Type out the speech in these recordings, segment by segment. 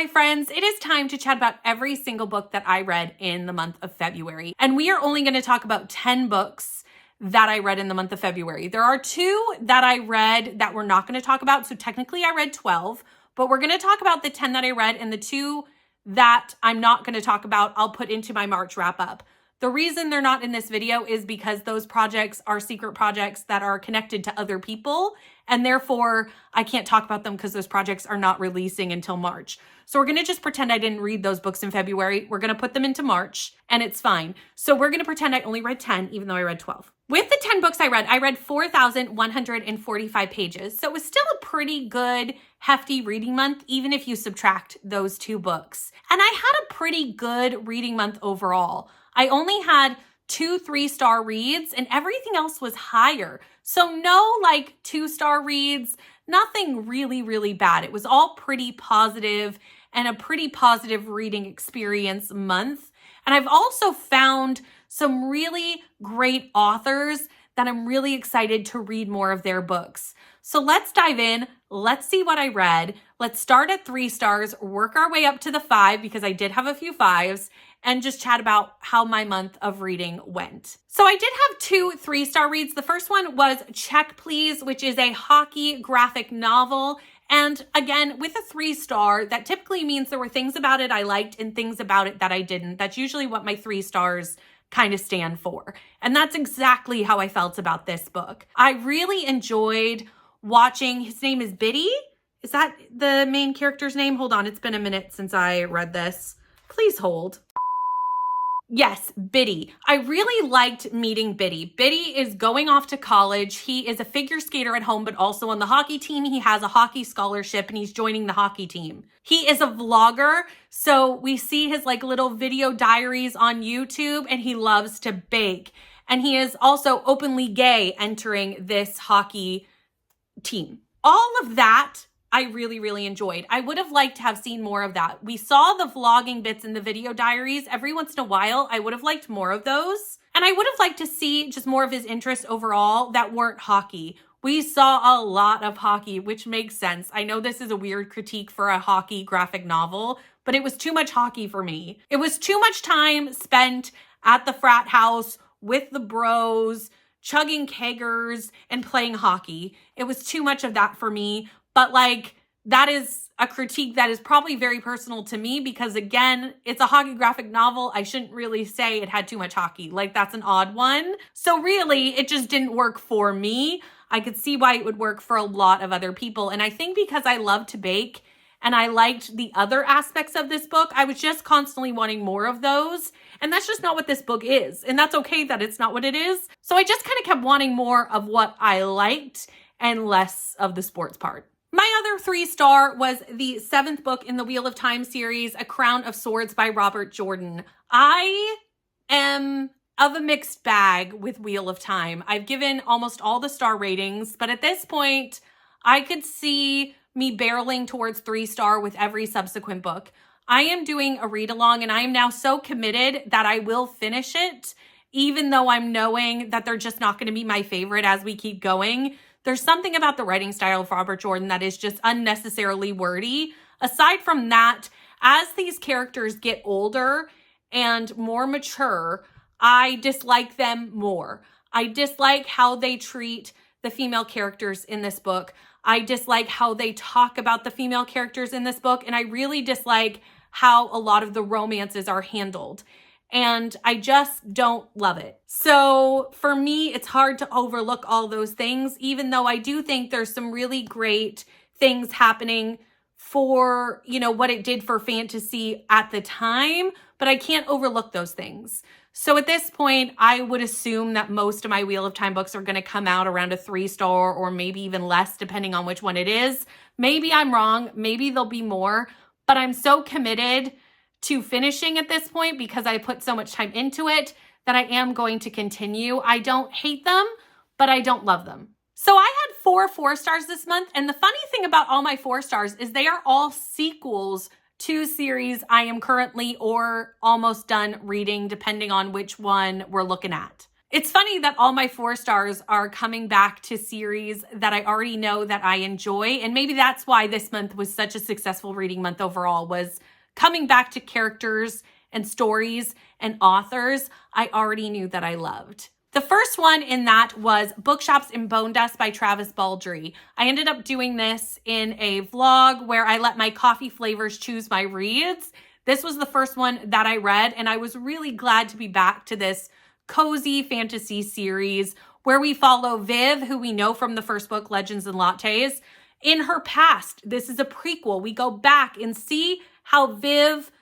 Hi friends, it is time to chat about every single book that I read in the month of February. And we are only going to talk about 10 books that I read in the month of February. There are 2 that I read that we're not going to talk about. So technically I read 12, but we're going to talk about the 10 that I read, and the 2 that I'm not going to talk about, I'll put into my March wrap up. The reason they're not in this video is because those projects are secret projects that are connected to other people, and therefore I can't talk about them because those projects are not releasing until March. So we're going to just pretend I didn't read those books in February. We're going to put them into March, and it's fine. So we're going to pretend I only read 10, even though I read 12. With the 10 books I read 4,145 pages. So it was still a pretty good, hefty reading month, even if you subtract those 2 books. And I had a pretty good reading month overall. I only had 2 3-star reads and everything else was higher. So no 2-star reads, nothing really, really bad. It was all pretty positive and a pretty positive reading experience month. And I've also found some really great authors that I'm really excited to read more of their books. So let's dive in. Let's see what I read. Let's start at 3 stars, work our way up to the 5 because I did have a few 5s, and just chat about how my month of reading went. So I did have 2 3-star reads. The first one was Check Please, which is a hockey graphic novel. And again, with a 3-star, that typically means there were things about it I liked and things about it that I didn't. That's usually what my 3 stars kind of stand for. And that's exactly how I felt about this book. I really enjoyed watching, his name is Biddy. Is that the main character's name? Hold on, it's been a minute since I read this. Please hold. Yes, Biddy. I really liked meeting Biddy. Biddy is going off to college. He is a figure skater at home, but also on the hockey team. He has a hockey scholarship and he's joining the hockey team. He is a vlogger. So we see his little video diaries on YouTube, and he loves to bake. And he is also openly gay entering this hockey team. All of that I really, really enjoyed. I would have liked to have seen more of that. We saw the vlogging bits in the video diaries every once in a while. I would have liked more of those. And I would have liked to see just more of his interests overall that weren't hockey. We saw a lot of hockey, which makes sense. I know this is a weird critique for a hockey graphic novel, but it was too much hockey for me. It was too much time spent at the frat house with the bros, chugging keggers and playing hockey. It was too much of that for me. But that is a critique that is probably very personal to me because, again, it's a hockey graphic novel. I shouldn't really say it had too much hockey. That's an odd one. So really, it just didn't work for me. I could see why it would work for a lot of other people. And I think because I love to bake and I liked the other aspects of this book, I was just constantly wanting more of those. And that's just not what this book is. And that's okay that it's not what it is. So I just kind of kept wanting more of what I liked and less of the sports part. My other 3-star was the 7th book in the Wheel of Time series, A Crown of Swords by Robert Jordan. I am of a mixed bag with Wheel of Time. I've given almost all the star ratings, but at this point, I could see me barreling towards 3-star with every subsequent book. I am doing a read-along, and I am now so committed that I will finish it, even though I'm knowing that they're just not going to be my favorite as we keep going. There's something about the writing style of Robert Jordan that is just unnecessarily wordy. Aside from that, as these characters get older and more mature, I dislike them more. I dislike how they treat the female characters in this book. I dislike how they talk about the female characters in this book. And I really dislike how a lot of the romances are handled. And I just don't love it. So for me, it's hard to overlook all those things, even though I do think there's some really great things happening for, what it did for fantasy at the time, but I can't overlook those things. So at this point, I would assume that most of my Wheel of Time books are going to come out around a 3-star or maybe even less, depending on which one it is. Maybe I'm wrong. Maybe there'll be more, but I'm so committed to finishing at this point because I put so much time into it that I am going to continue. I don't hate them, but I don't love them. So I had 4 4-stars this month. And the funny thing about all my 4 stars is they are all sequels to series I am currently or almost done reading, depending on which one we're looking at. It's funny that all my 4 stars are coming back to series that I already know that I enjoy. And maybe that's why this month was such a successful reading month overall, was coming back to characters and stories and authors I already knew that I loved. The first one in that was Bookshops in Bone Dust by Travis Baldree. I ended up doing this in a vlog where I let my coffee flavors choose my reads. This was the first one that I read, and I was really glad to be back to this cozy fantasy series where we follow Viv, who we know from the first book, Legends and Lattes, in her past. This is a prequel. We go back and see how Viv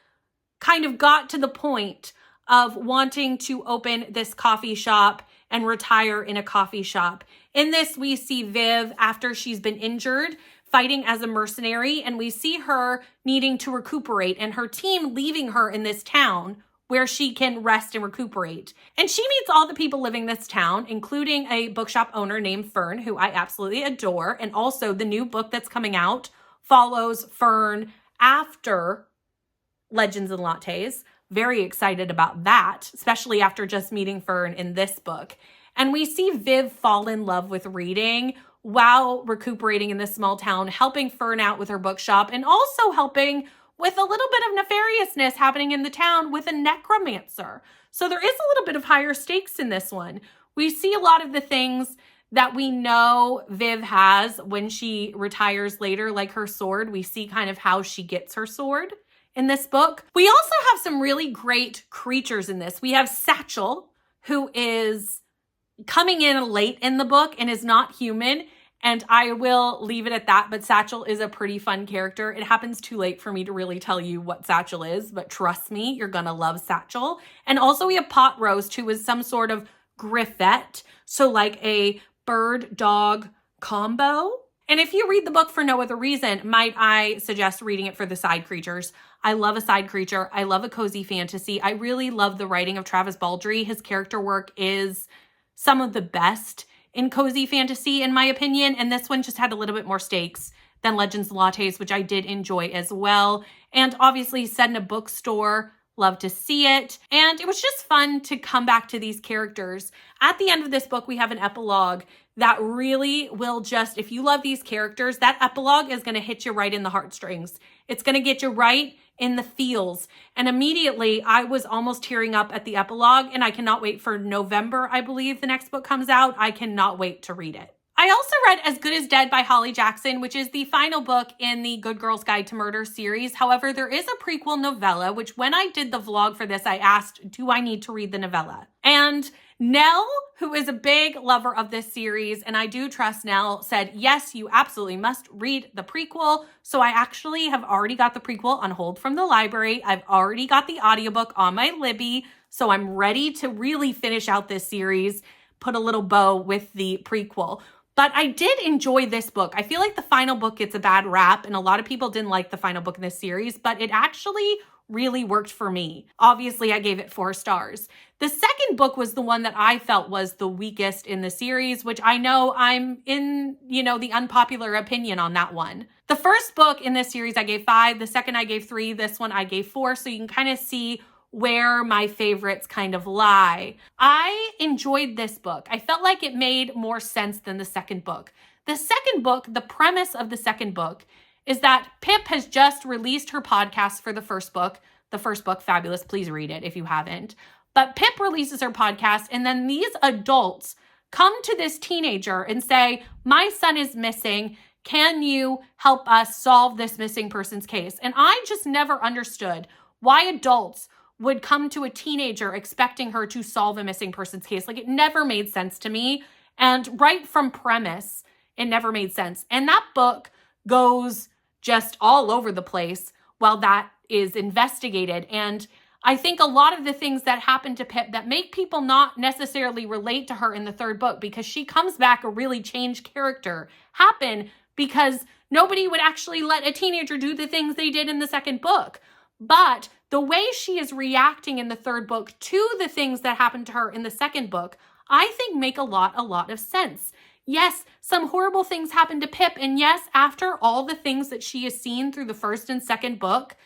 kind of got to the point of wanting to open this coffee shop and retire in a coffee shop. In this, we see Viv after she's been injured, fighting as a mercenary, and we see her needing to recuperate and her team leaving her in this town where she can rest and recuperate. And she meets all the people living in this town, including a bookshop owner named Fern, who I absolutely adore. And also the new book that's coming out follows Fern after Legends and Lattes. Very excited about that, especially after just meeting Fern in this book. And we see Viv fall in love with reading while recuperating in this small town, helping Fern out with her bookshop and also helping with a little bit of nefariousness happening in the town with a necromancer. So there is a little bit of higher stakes in this one. We see a lot of the things that we know Viv has when she retires later, like her sword. We see kind of how she gets her sword in this book. We also have some really great creatures in this. We have Satchel, who is coming in late in the book and is not human. And I will leave it at that, but Satchel is a pretty fun character. It happens too late for me to really tell you what Satchel is, but trust me, you're gonna love Satchel. And also we have Pot Roast, who is some sort of griffette, so like a bird-dog combo. And if you read the book for no other reason, might I suggest reading it for the side creatures. I love a side creature. I love a cozy fantasy. I really love the writing of Travis Baldree. His character work is some of the best in cozy fantasy, in my opinion. And this one just had a little bit more stakes than Legends and Lattes, which I did enjoy as well. And obviously set in a bookstore, love to see it. And it was just fun to come back to these characters. At the end of this book, we have an epilogue that really will just, if you love these characters, that epilogue is going to hit you right in the heartstrings. It's going to get you right in the feels. And immediately I was almost tearing up at the epilogue, and I cannot wait for November, I believe the next book comes out. I cannot wait to read it. I also read As Good as Dead by Holly Jackson, which is the final book in the Good Girl's Guide to Murder series. However, there is a prequel novella, which when I did the vlog for this, I asked, do I need to read the novella? And Nell, who is a big lover of this series, and I do trust Nell, said, yes, you absolutely must read the prequel. So I actually have already got the prequel on hold from the library. I've already got the audiobook on my Libby. So I'm ready to really finish out this series, put a little bow with the prequel. But I did enjoy this book. I feel like the final book gets a bad rap, and a lot of people didn't like the final book in this series, but it actually really worked for me. Obviously, I gave it 4 stars. The second book was the one that I felt was the weakest in the series, which I know I'm in, the unpopular opinion on that one. The first book in this series I gave 5. The second I gave 3. This one I gave 4. So you can kind of see where my favorites kind of lie. I enjoyed this book. I felt like it made more sense than the second book. The second book, the premise of the second book is that Pip has just released her podcast for the first book. The first book, fabulous. Please read it if you haven't. But Pip releases her podcast, and then these adults come to this teenager and say, my son is missing. Can you help us solve this missing person's case? And I just never understood why adults would come to a teenager expecting her to solve a missing person's case. Like, it never made sense to me. And right from premise, it never made sense. And that book goes just all over the place while that is investigated. And I think a lot of the things that happen to Pip that make people not necessarily relate to her in the third book, because she comes back a really changed character, happen because nobody would actually let a teenager do the things they did in the second book. But the way she is reacting in the third book to the things that happened to her in the second book, I think make a lot of sense. Yes, some horrible things happened to Pip. And yes, after all the things that she has seen through the first and second book,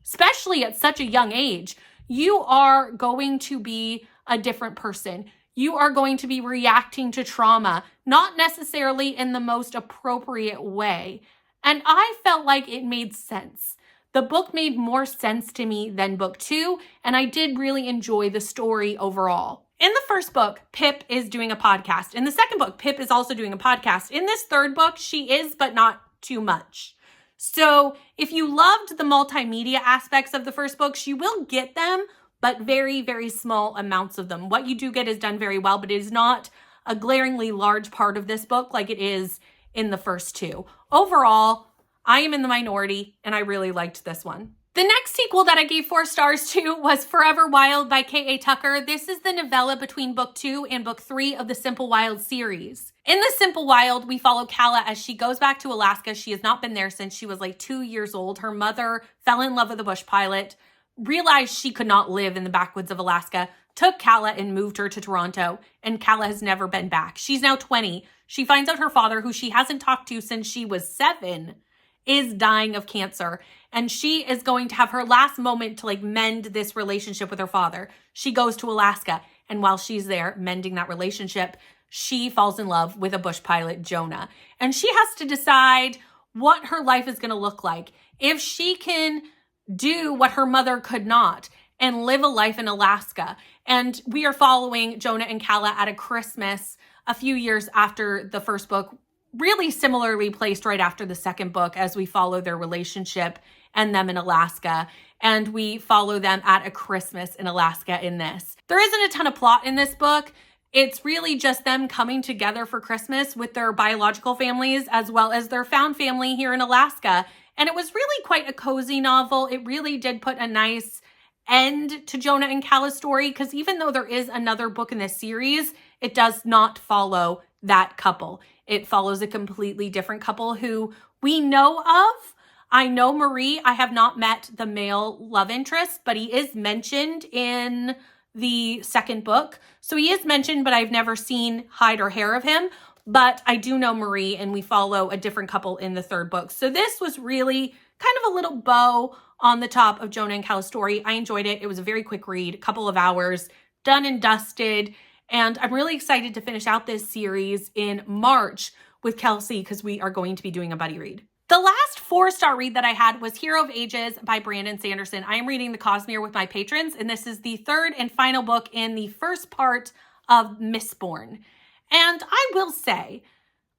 especially at such a young age, you are going to be a different person. you are going to be reacting to trauma, not necessarily in the most appropriate way. And I felt like it made sense. The book made more sense to me than book 2, and I did really enjoy the story overall. In the first book, Pip is doing a podcast. In the second book, Pip is also doing a podcast. In this third book, she is, but not too much. So if you loved the multimedia aspects of the first books, you will get them, but very, very small amounts of them. What you do get is done very well, but it is not a glaringly large part of this book like it is in the first 2. Overall, I am in the minority, and I really liked this one. The next sequel that I gave 4 stars to was Forever Wild by K.A. Tucker. This is the novella between book 2 and book 3 of the Simple Wild series. In the Simple Wild, we follow Calla as she goes back to Alaska. She has not been there since she was like 2 years old. Her mother fell in love with a bush pilot, realized she could not live in the backwoods of Alaska, took Calla and moved her to Toronto, and Calla has never been back. She's now 20. She finds out her father, who she hasn't talked to since she was 7, is dying of cancer, and she is going to have her last moment to like mend this relationship with her father. She goes to Alaska, and while she's there mending that relationship, she falls in love with a bush pilot, Jonah, and she has to decide what her life is going to look like. If she can do what her mother could not and live a life in Alaska. And we are following Jonah and Calla at a Christmas a few years after the first book, really similarly placed right after the second book, as we follow their relationship and them in Alaska. And we follow them at a Christmas in Alaska in this. There isn't a ton of plot in this book. It's really just them coming together for Christmas with their biological families as well as their found family here in Alaska. And it was really quite a cozy novel. It really did put a nice end to Jonah and Calla's story, because even though there is another book in this series, it does not follow that couple. It follows a completely different couple who we know of. I know Marie. I have not met the male love interest, but he is mentioned in the second book. So he is mentioned, but I've never seen hide or hair of him. But I do know Marie, and we follow a different couple in the third book. So this was really kind of a little bow on the top of Jonah and Calla's story. I enjoyed it. It was a very quick read, a couple of hours, done and dusted. And I'm really excited to finish out this series in March with Kelsey, because we are going to be doing a buddy read. The last 4-star read that I had was Hero of Ages by Brandon Sanderson. I am reading The Cosmere with my patrons, and this is the third and final book in the first part of Mistborn. And I will say,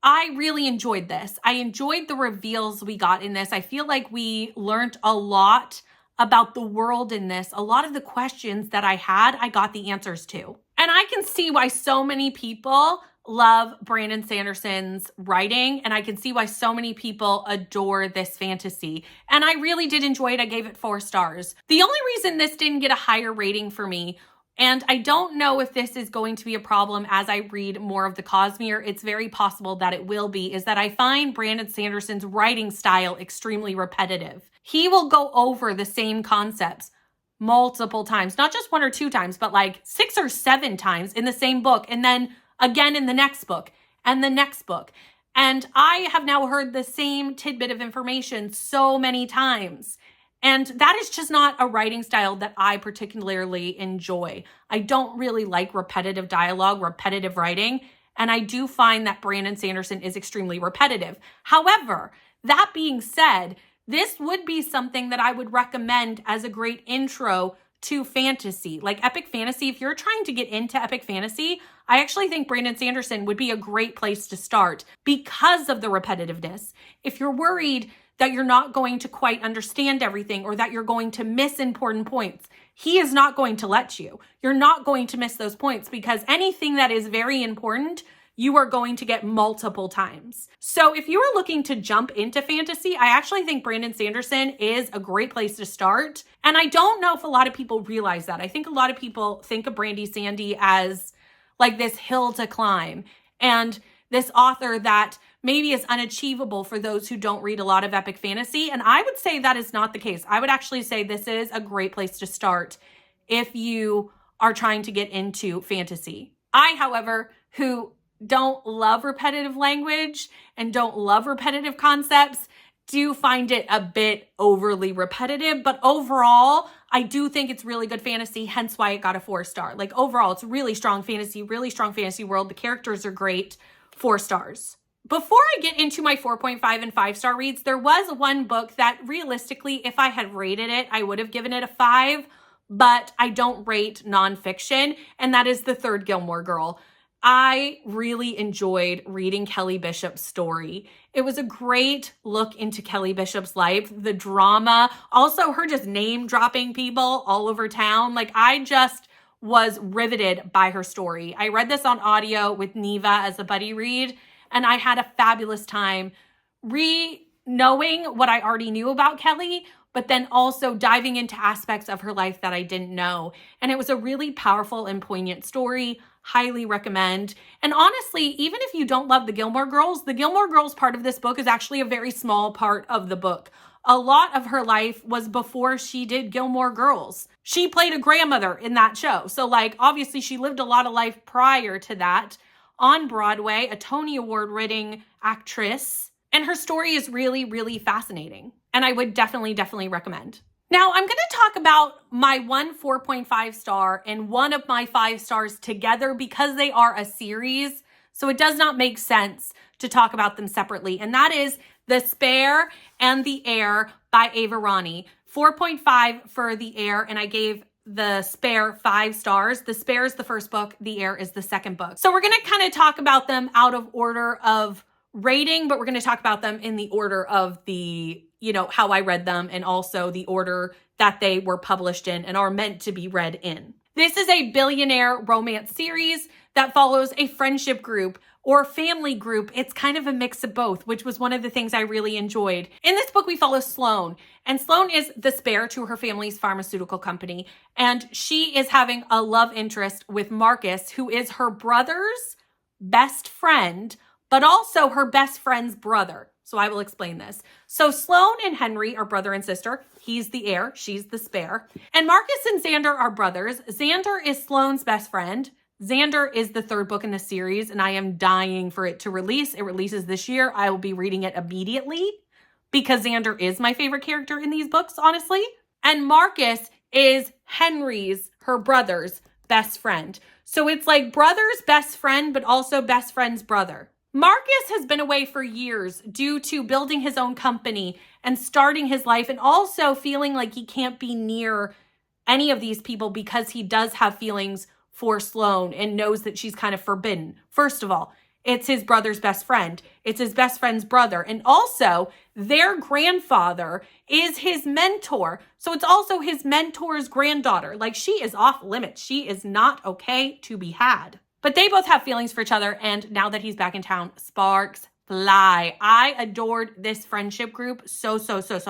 I really enjoyed this. I enjoyed the reveals we got in this. I feel like we learned a lot about the world in this. A lot of the questions that I had, I got the answers to. And I can see why so many people love Brandon Sanderson's writing, and I can see why so many people adore this fantasy. And I really did enjoy it. I gave it 4 stars. The only reason this didn't get a higher rating for me, and I don't know if this is going to be a problem as I read more of The Cosmere, it's very possible that it will be, is that I find Brandon Sanderson's writing style extremely repetitive. He will go over the same concepts multiple times, not just 1 or 2 times, but like 6 or 7 times in the same book, and then again in the next book and the next book. And I have now heard the same tidbit of information so many times. And that is just not a writing style that I particularly enjoy. I don't really like repetitive dialogue, repetitive writing, and I do find that Brandon Sanderson is extremely repetitive. However, that being said, this would be something that I would recommend as a great intro to fantasy. Like epic fantasy, if you're trying to get into epic fantasy, I actually think Brandon Sanderson would be a great place to start because of the repetitiveness. If you're worried that you're not going to quite understand everything or that you're going to miss important points, he is not going to let you. You're not going to miss those points, because anything that is very important, you are going to get multiple times. So if you are looking to jump into fantasy, I actually think Brandon Sanderson is a great place to start. And I don't know if a lot of people realize that. I think a lot of people think of Brandy Sandy as like this hill to climb and this author that maybe is unachievable for those who don't read a lot of epic fantasy. And I would say that is not the case. I would actually say this is a great place to start if you are trying to get into fantasy. I, however, who don't love repetitive language and don't love repetitive concepts, do find it a bit overly repetitive, but overall, I do think it's really good fantasy, hence why it got a 4-star. Like overall, it's really strong fantasy world. The characters are great, 4 stars. Before I get into my 4.5 and 5-star reads, there was one book that realistically, if I had rated it, I would have given it a 5, but I don't rate nonfiction, and that is The Third Gilmore Girl. I really enjoyed reading Kelly Bishop's story. It was a great look into Kelly Bishop's life, the drama, also her just name dropping people all over town. Like I just was riveted by her story. I read this on audio with Neva as a buddy read, and I had a fabulous time knowing what I already knew about Kelly, but then also diving into aspects of her life that I didn't know. And it was a really powerful and poignant story. Highly recommend. And honestly, even if you don't love the Gilmore Girls part of this book is actually a very small part of the book. A lot of her life was before she did Gilmore Girls. She played a grandmother in that show. So like, obviously she lived a lot of life prior to that on Broadway, a Tony Award winning actress. And her story is really, really fascinating. And I would definitely recommend. Now, I'm going to talk about my one 4.5 star and one of my 5 stars together because they are a series. So it does not make sense to talk about them separately. And that is The Spare and The Heir by Ava Rani. 4.5 for The Heir, and I gave The Spare 5 stars. The Spare is the first book. The Heir is the second book. So we're going to kind of talk about them out of order of rating, but we're going to talk about them in the order of the how I read them and also the order that they were published in and are meant to be read in. This is a billionaire romance series that follows a friendship group or family group. It's kind of a mix of both, which was one of the things I really enjoyed. In this book, we follow Sloane, and Sloane is the spare to her family's pharmaceutical company, and she is having a love interest with Marcus, who is her brother's best friend, but also her best friend's brother. So I will explain this. So Sloane and Henry are brother and sister. He's the heir, she's the spare. And Marcus and Xander are brothers. Xander is Sloane's best friend. Xander is the third book in the series, and I am dying for it to release. It releases this year. I will be reading it immediately because Xander is my favorite character in these books, honestly. And Marcus is Henry's, her brother's best friend. So it's like brother's best friend, but also best friend's brother. Marcus has been away for years due to building his own company and starting his life, and also feeling like he can't be near any of these people because he does have feelings for Sloane and knows that she's kind of forbidden. First of all, it's his brother's best friend. It's his best friend's brother. And also, their grandfather is his mentor. So it's also his mentor's granddaughter. Like, she is off limits. She is not okay to be had. But they both have feelings for each other, and now that he's back in town, sparks fly. I adored this friendship group so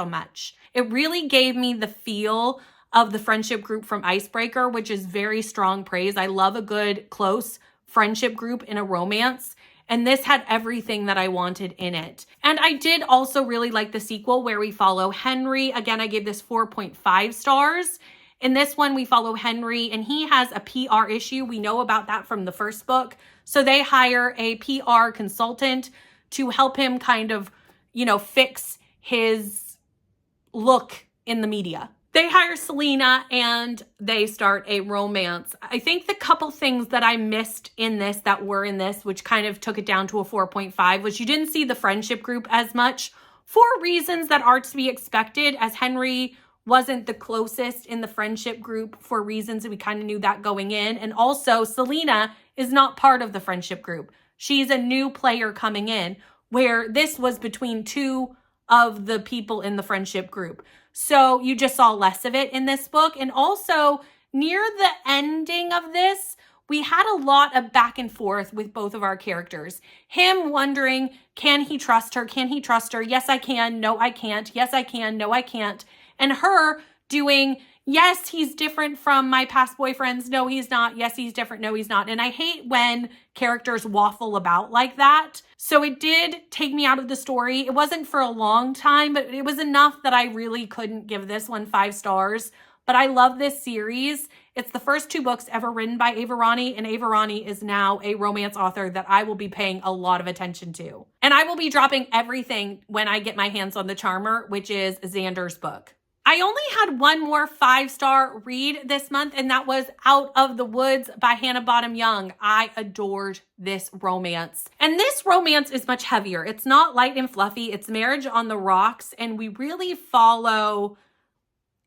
much. It really gave me the feel of the friendship group from Icebreaker, which is very strong praise. I love a good, close friendship group in a romance, and this had everything that I wanted in it. And I did also really like the sequel where we follow Henry. Again, I gave this 4.5 stars. In this one, we follow Henry, and he has a PR issue. We know about that from the first book. So they hire a PR consultant to help him kind of, fix his look in the media. They hire Selena, and they start a romance. I think the couple things that I missed in this that were in this, which kind of took it down to a 4.5, was you didn't see the friendship group as much for reasons that are to be expected, as Henry wasn't the closest in the friendship group for reasons that we kind of knew that going in. And also, Selena is not part of the friendship group. She's a new player coming in, where this was between two of the people in the friendship group. So you just saw less of it in this book. And also, near the ending of this, we had a lot of back and forth with both of our characters. Him wondering, can he trust her? Can he trust her? Yes, I can. No, I can't. Yes, I can. No, I can't. And her doing, yes, he's different from my past boyfriends. No, he's not. Yes, he's different. No, he's not. And I hate when characters waffle about like that. So it did take me out of the story. It wasn't for a long time, but it was enough that I really couldn't give this one 5 stars. but I love this series. It's the first 2 books ever written by Ava Ronnie, and Ava Ronnie is now a romance author that I will be paying a lot of attention to. And I will be dropping everything when I get my hands on The Charmer, which is Xander's book. I only had one more 5-star read this month, and that was Out of the Woods by Hannah Bottom Young. I adored this romance. And this romance is much heavier. It's not light and fluffy. It's Marriage on the Rocks, and we really follow,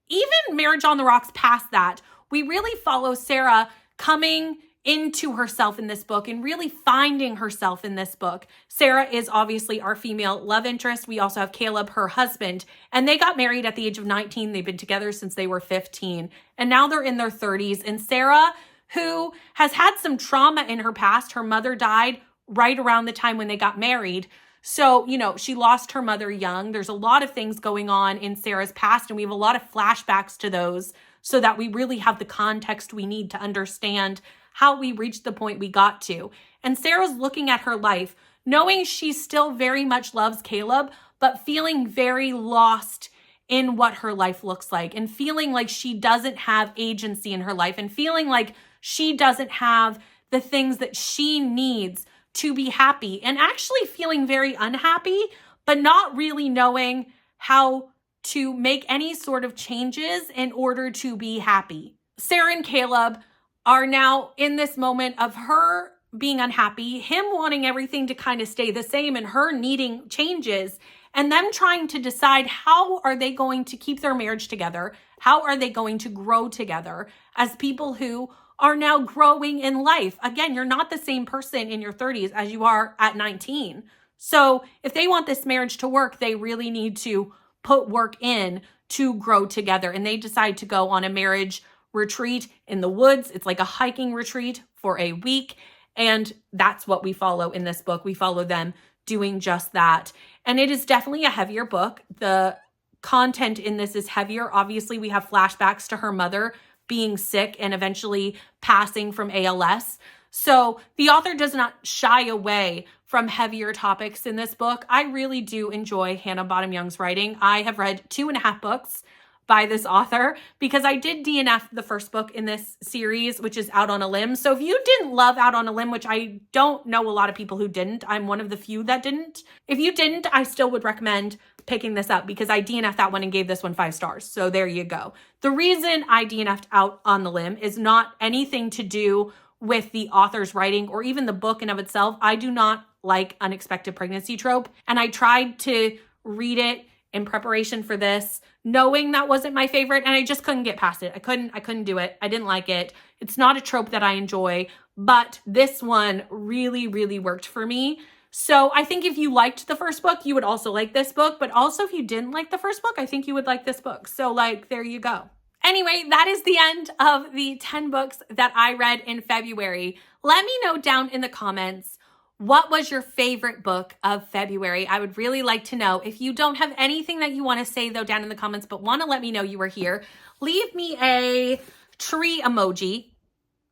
even Marriage on the Rocks past that, we really follow Sarah coming into herself in this book and really finding herself in this book. Sarah is obviously our female love interest. We also have Caleb, her husband, and they got married at the age of 19. They've been together since they were 15, and now they're in their 30s. And Sarah, who has had some trauma in her past, her mother died right around the time when they got married. So, she lost her mother young. There's a lot of things going on in Sarah's past, and we have a lot of flashbacks to those so that we really have the context we need to understand how we reached the point we got to. And Sarah's looking at her life, knowing she still very much loves Caleb, but feeling very lost in what her life looks like, and feeling like she doesn't have agency in her life, and feeling like she doesn't have the things that she needs to be happy, and actually feeling very unhappy, but not really knowing how to make any sort of changes in order to be happy. Sarah and Caleb are now in this moment of her being unhappy, him wanting everything to kind of stay the same, and her needing changes, and them trying to decide how are they going to keep their marriage together? How are they going to grow together as people who are now growing in life? Again, you're not the same person in your 30s as you are at 19. So if they want this marriage to work, they really need to put work in to grow together. And they decide to go on a marriage retreat in the woods. It's like a hiking retreat for a week. And that's what we follow in this book. We follow them doing just that. And it is definitely a heavier book. The content in this is heavier. Obviously, we have flashbacks to her mother being sick and eventually passing from ALS. So the author does not shy away from heavier topics in this book. I really do enjoy Hannah Bottom Young's writing. I have read 2.5 books by this author because I did DNF the first book in this series, which is Out on a Limb. So if you didn't love Out on a Limb, which I don't know a lot of people who didn't, I'm one of the few that didn't. If you didn't, I still would recommend picking this up because I DNF'd that one and gave this one 5 stars. So there you go. The reason I DNF'd Out on the Limb is not anything to do with the author's writing or even the book in of itself. I do not like unexpected pregnancy trope. And I tried to read it in preparation for this, knowing that wasn't my favorite, and I just couldn't get past it. I couldn't do it. I didn't like it. It's not a trope that I enjoy, but this one really, really worked for me. So I think if you liked the first book, you would also like this book, but also if you didn't like the first book, I think you would like this book. So there you go. Anyway, that is the end of the 10 books that I read in February. Let me know down in the comments, what was your favorite book of February? I would really like to know. If you don't have anything that you want to say though down in the comments, but want to let me know you were here, leave me a tree emoji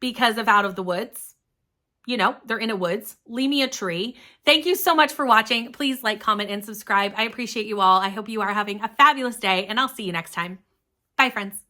because of Out of the Woods. They're in a woods. Leave me a tree. Thank you so much for watching. Please like, comment, and subscribe. I appreciate you all. I hope you are having a fabulous day, and I'll see you next time. Bye, friends.